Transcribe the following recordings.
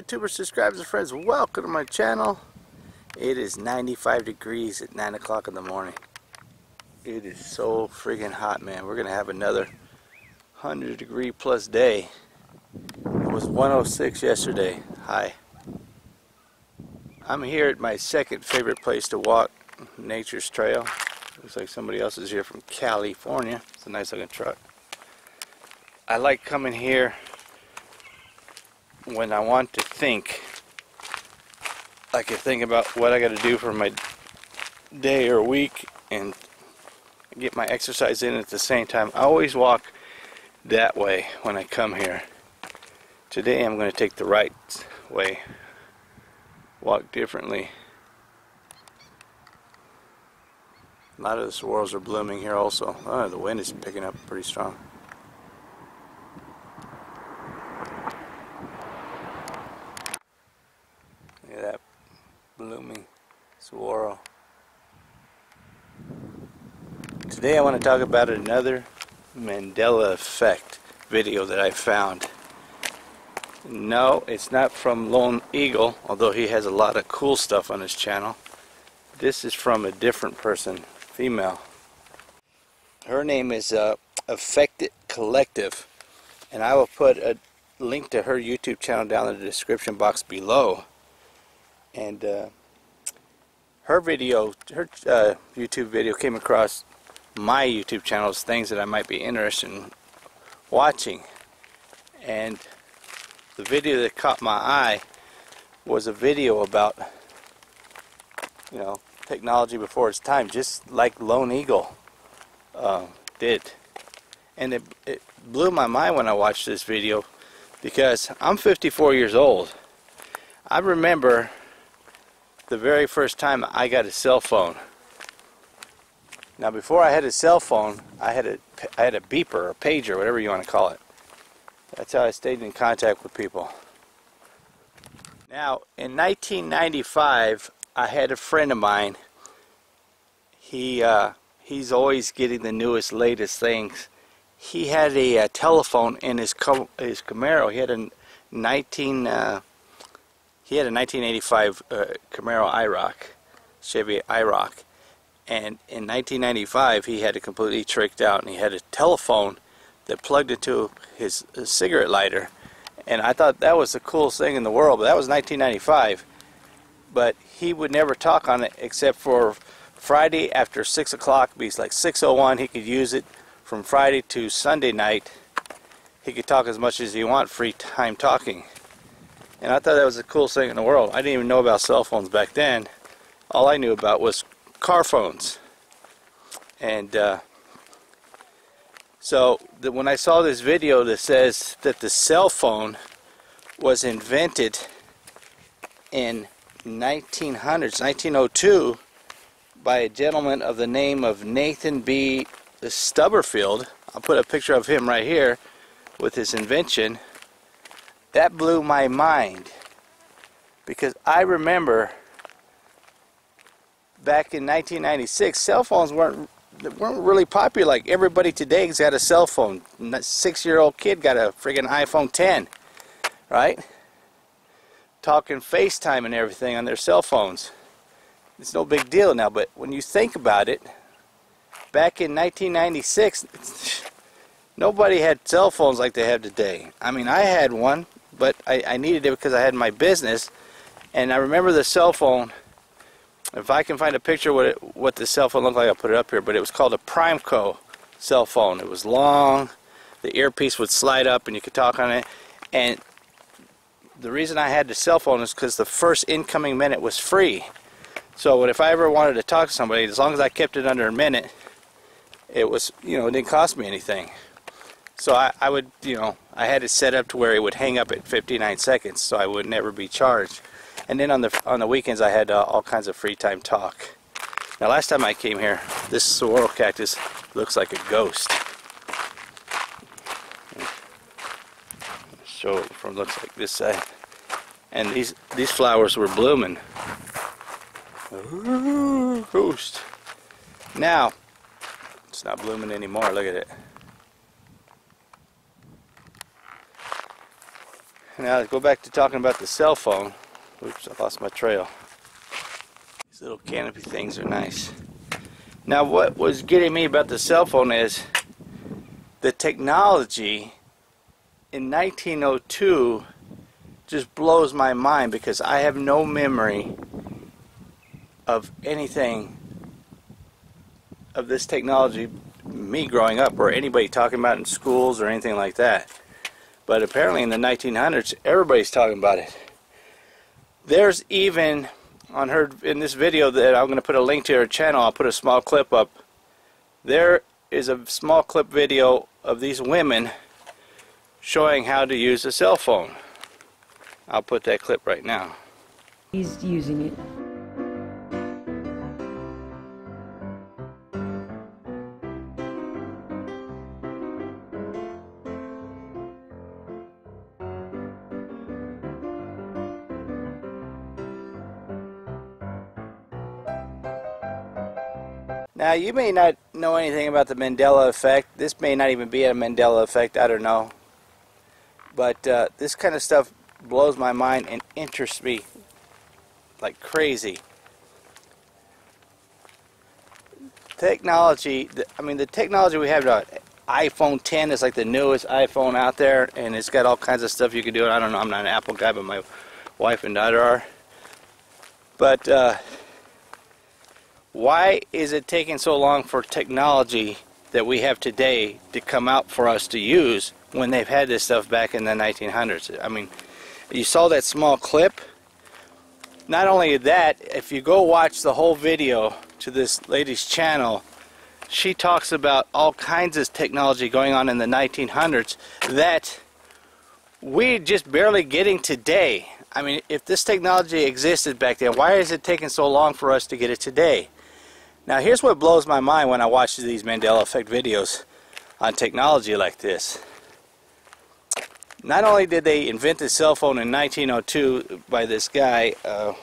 YouTubers, subscribers, and friends, welcome to my channel. It is 95 degrees at 9 o'clock in the morning. It is so freaking hot, man. We're going to have another 100-degree plus day. It was 106 yesterday. Hi. I'm here at my second favorite place to walk, Nature's Trail. Looks like somebody else is here from California. It's a nice looking truck. I like coming here when I want to think. I can think about what I got to do for my day or week and get my exercise in at the same time. I always walk that way when I come here. Today I'm going to take the right way. Walk differently. A lot of the swirls are blooming here also. Oh, the wind is picking up pretty strong. Look at that blooming swirl. Today I want to talk about another Mandela Effect video that I found. No, it's not from Lone Eagle, although he has a lot of cool stuff on his channel. This is from a different person, female. Her name is Affected Collective, and I will put a link to her YouTube channel down in the description box below. And her video, her YouTube video came across my YouTube channel as things that I might be interested in watching. And the video that caught my eye was a video about, you know, technology before its time, just like Lone Eagle did. And it blew my mind when I watched this video, because I'm 54 years old. I remember the very first time I got a cell phone. Now, before I had a cell phone, I had a beeper or pager, whatever you want to call it. That's how I stayed in contact with people. Now, in 1995, I had a friend of mine. He's always getting the newest, latest things. He had a telephone in his Camaro. He had a 1985 Camaro IROC, Chevy IROC, and in 1995 he had it completely tricked out, and he had a telephone that plugged into his cigarette lighter, and I thought that was the coolest thing in the world. But that was 1995. But he would never talk on it except for Friday after 6 o'clock. Because like 6:01, he could use it from Friday to Sunday night. He could talk as much as he want, free time talking. And I thought that was the coolest thing in the world. I didn't even know about cell phones back then. All I knew about was car phones. And so when I saw this video that says that the cell phone was invented in 1902 by a gentleman of the name of Nathan B. Stubberfield. I'll put a picture of him right here with his invention. That blew my mind, because I remember back in 1996, cell phones weren't really popular. Like everybody today's got a cell phone. A 6-year-old kid got a friggin' iPhone 10, right? Talking FaceTime and everything on their cell phones. It's no big deal now, but when you think about it, back in 1996, nobody had cell phones like they have today. I mean, I had one, but I needed it because I had my business. And I remember the cell phone. If I can find a picture of what the cell phone looked like, I'll put it up here. But it was called a Primeco cell phone. It was long. The earpiece would slide up and you could talk on it. And the reason I had the cell phone is because the first incoming minute was free. So if I ever wanted to talk to somebody, as long as I kept it under a minute, it was, you know, it didn't cost me anything. So I would, you know, I had it set up to where it would hang up at 59 seconds, so I would never be charged. And then on the weekends, I had all kinds of free time talk. Now, last time I came here, this saguaro cactus looks like a ghost. Show it from looks like this side. And these flowers were blooming. Ooh, ghost. Now, it's not blooming anymore. Look at it. Now let's go back to talking about the cell phone. Oops, I lost my trail. These little canopy things are nice. Now what was getting me about the cell phone is the technology in 1902 just blows my mind, because I have no memory of anything of this technology, me growing up, or anybody talking about it in schools or anything like that. But apparently in the 1900s, everybody's talking about it. There's even, on her, in this video that I'm going to put a link to her channel, I'll put a small clip up. There is a small clip video of these women showing how to use a cell phone. I'll put that clip right now. He's using it. Now, you may not know anything about the Mandela Effect. This may not even be a Mandela Effect, I don't know. But this kind of stuff blows my mind and interests me like crazy. Technology, I mean, the technology we have now, iPhone 10 is like the newest iPhone out there, and it's got all kinds of stuff you can do. I don't know, I'm not an Apple guy, but my wife and daughter are. But why is it taking so long for technology that we have today to come out for us to use when they've had this stuff back in the 1900s? I mean, you saw that small clip. Not only that, if you go watch the whole video to this lady's channel, she talks about all kinds of technology going on in the 1900s that we're just barely getting today. I mean, if this technology existed back then, why is it taking so long for us to get it today? Now, here's what blows my mind when I watch these Mandela Effect videos on technology like this. Not only did they invent the cell phone in 1902 by this guy,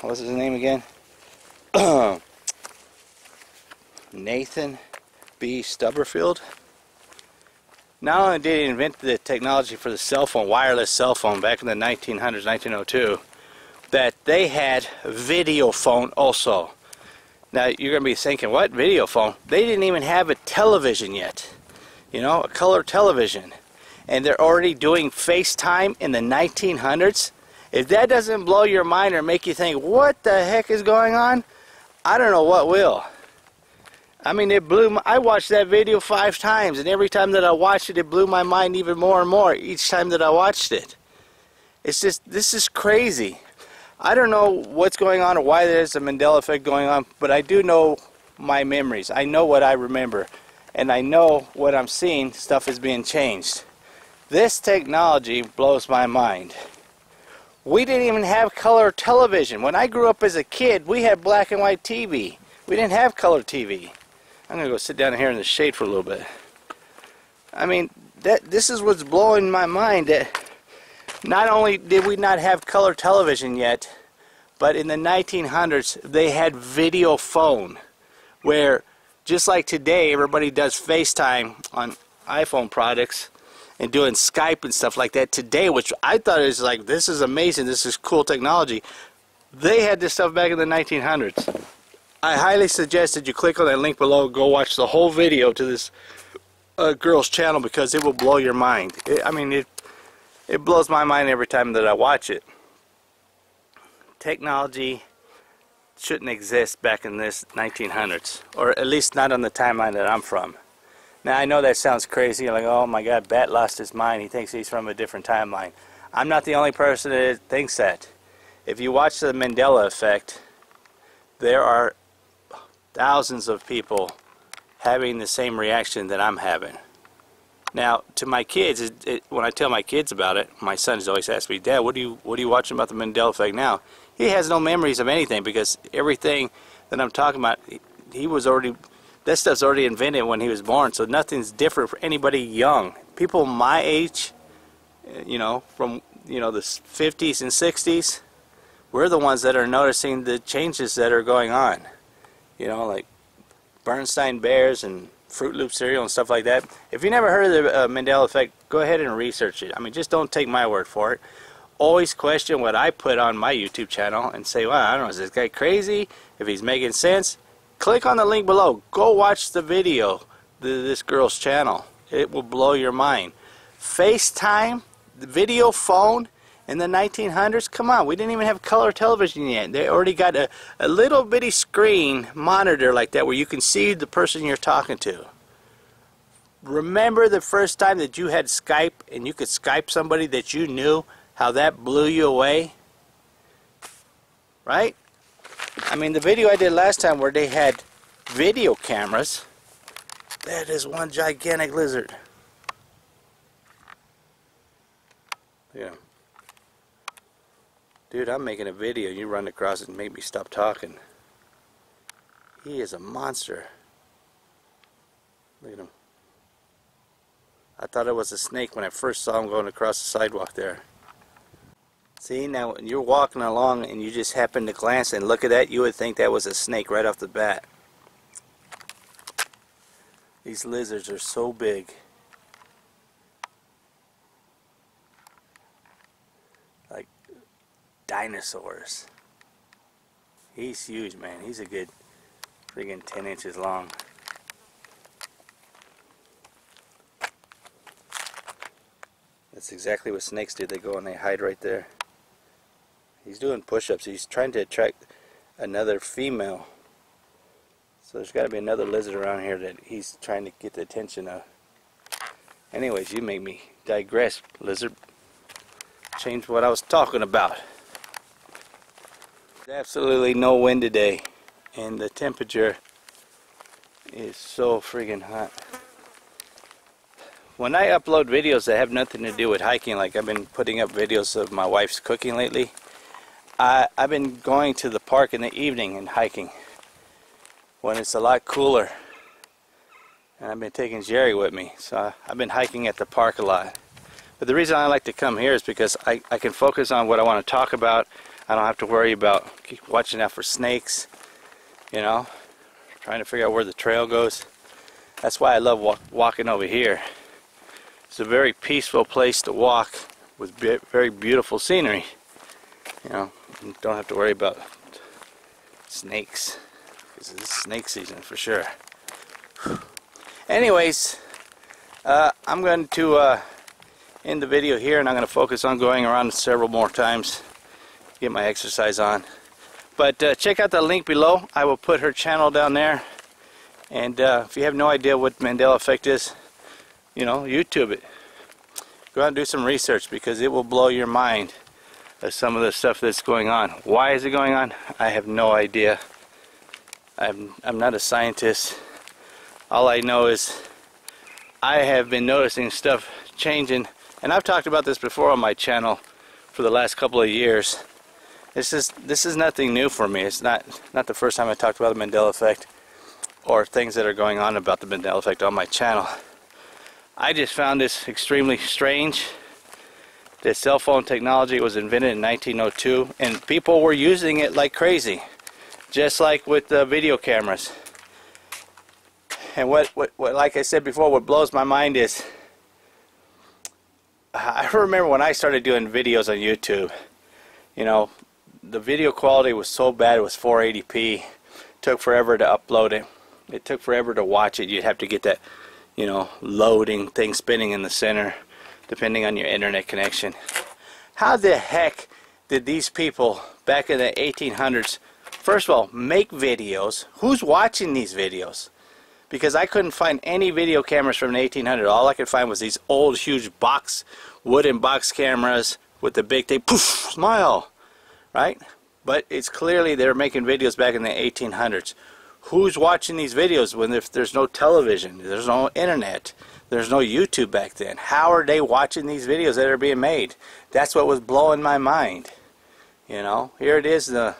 what's his name again? Nathan B. Stubberfield. Not only did he invent the technology for the cell phone, wireless cell phone, back in the 1900s, 1902, that they had video phone also. Now, you're going to be thinking, what, video phone? They didn't even have a television yet. You know, a color television. And they're already doing FaceTime in the 1900s. If that doesn't blow your mind or make you think, what the heck is going on? I don't know what will. I mean, it blew my, I watched that video 5 times, and every time that I watched it, it blew my mind even more and more each time that I watched it. It's just, this is crazy. I don't know what's going on or why there's a Mandela Effect going on, but I do know my memories. I know what I remember, and I know what I'm seeing, stuff is being changed. This technology blows my mind. We didn't even have color television. When I grew up as a kid, we had black and white TV. We didn't have color TV. I'm going to go sit down here in the shade for a little bit. I mean, this is what's blowing my mind. That not only did we not have color television yet, but in the 1900s, they had video phone, where just like today, everybody does FaceTime on iPhone products and doing Skype and stuff like that today, which I thought is like, this is amazing, this is cool technology. They had this stuff back in the 1900s. I highly suggest that you click on that link below, go watch the whole video to this girl's channel, because it will blow your mind. It blows my mind every time that I watch it. Technology shouldn't exist back in this 1900s, or at least not on the timeline that I'm from. Now, I know that sounds crazy. You're like, oh my God, Bat lost his mind. He thinks he's from a different timeline. I'm not the only person that thinks that. If you watch the Mandela Effect, there are thousands of people having the same reaction that I'm having. Now, to my kids, when I tell my kids about it, my sons always ask me, Dad, what are you watching about the Mandela Effect now? He has no memories of anything, because everything that I'm talking about, that stuff's already invented when he was born, so nothing's different for anybody young. People my age, from the 50s and 60s, we're the ones that are noticing the changes that are going on. Like Bernstein Bears and Fruit Loop cereal and stuff like that. If you never heard of the Mandela Effect, go ahead and research it. I mean, just don't take my word for it. always question what I put on my YouTube channel and say, well, I don't know, is this guy crazy? If he's making sense, click on the link below. Go watch the video, this girl's channel. It will blow your mind. FaceTime, the video phone in the 1900s, come on, we didn't even have color television yet. They already got a little bitty screen monitor like that where you can see the person you're talking to. Remember the first time that you had Skype and you could Skype somebody that you knew, how that blew you away? Right? I mean, the video I did last time where they had video cameras, that is one gigantic lizard. Yeah. Dude, I'm making a video, you run across it and make me stop talking. He is a monster. Look at him. I thought it was a snake when I first saw him going across the sidewalk there. See, now when you're walking along and you just happen to glance and look at that, you would think that was a snake right off the bat. These lizards are so big. Like dinosaurs. He's huge, man. He's a good friggin' 10 inches long. That's exactly what snakes do. They go and they hide right there. He's doing push-ups. He's trying to attract another female. So there's got to be another lizard around here that he's trying to get the attention of. Anyways, you make me digress, lizard. Change what I was talking about. There's absolutely no wind today, and the temperature is so friggin' hot. When I upload videos that have nothing to do with hiking, like I've been putting up videos of my wife's cooking lately, I've been going to the park in the evening and hiking when it's a lot cooler. And I've been taking Jerry with me, so I've been hiking at the park a lot. But the reason I like to come here is because I can focus on what I want to talk about. I don't have to worry about watching out for snakes, you know, trying to figure out where the trail goes. That's why I love walking over here. It's a very peaceful place to walk with very beautiful scenery. You know, you don't have to worry about snakes, because it's snake season for sure. Anyways, I'm going to end the video here, and I'm going to focus on going around several more times, get my exercise on. But check out the link below. I will put her channel down there. And if you have no idea what Mandela Effect is, you know, YouTube it. Go out and do some research, because it will blow your mind of some of the stuff that's going on. Why is it going on? I have no idea. I'm not a scientist. All I know is I have been noticing stuff changing, and I've talked about this before on my channel for the last couple of years. This is nothing new for me. It's not the first time I talked about the Mandela Effect or things that are going on about the Mandela Effect on my channel. I just found this extremely strange. The cell phone technology was invented in 1902, and people were using it like crazy, just like with the video cameras. And what like I said before, what blows my mind is, I remember when I started doing videos on YouTube, you know, the video quality was so bad. It was 480p. It took forever to upload it. It took forever to watch it. You'd have to get that, you know, loading thing spinning in the center, depending on your internet connection. How the heck did these people back in the 1800s, first of all, make videos? Who's watching these videos? Because I couldn't find any video cameras from the 1800s. All I could find was these old, huge wooden box cameras with the big thing, poof, smile, right? But it's clearly they're making videos back in the 1800s. Who's watching these videos when there's no television, there's no internet, there's no YouTube back then? How are they watching these videos that are being made? That's what was blowing my mind. You know, here it is, the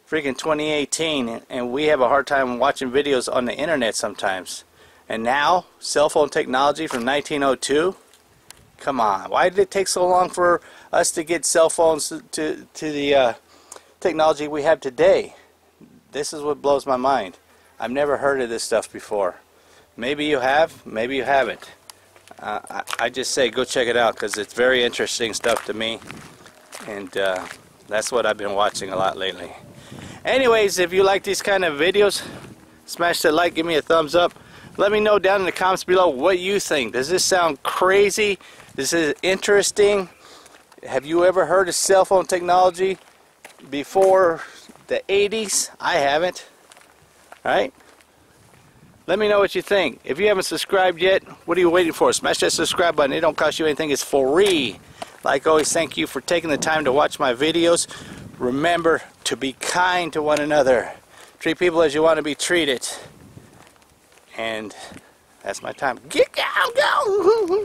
freaking 2018, and we have a hard time watching videos on the internet sometimes. And now, cell phone technology from 1902? Come on, why did it take so long for us to get cell phones to the technology we have today? This is what blows my mind. I've never heard of this stuff before. Maybe you have, maybe you haven't. I just say go check it out, because it's very interesting stuff to me. And that's what I've been watching a lot lately. Anyways, if you like these kind of videos, smash that like, give me a thumbs up. Let me know down in the comments below what you think. Does this sound crazy? This is interesting. Have you ever heard of cell phone technology before the 80s? I haven't. Alright? Let me know what you think. If you haven't subscribed yet, what are you waiting for? Smash that subscribe button. It don't cost you anything. It's free. Like always, thank you for taking the time to watch my videos. Remember to be kind to one another. Treat people as you want to be treated. And that's my time. Get down, go!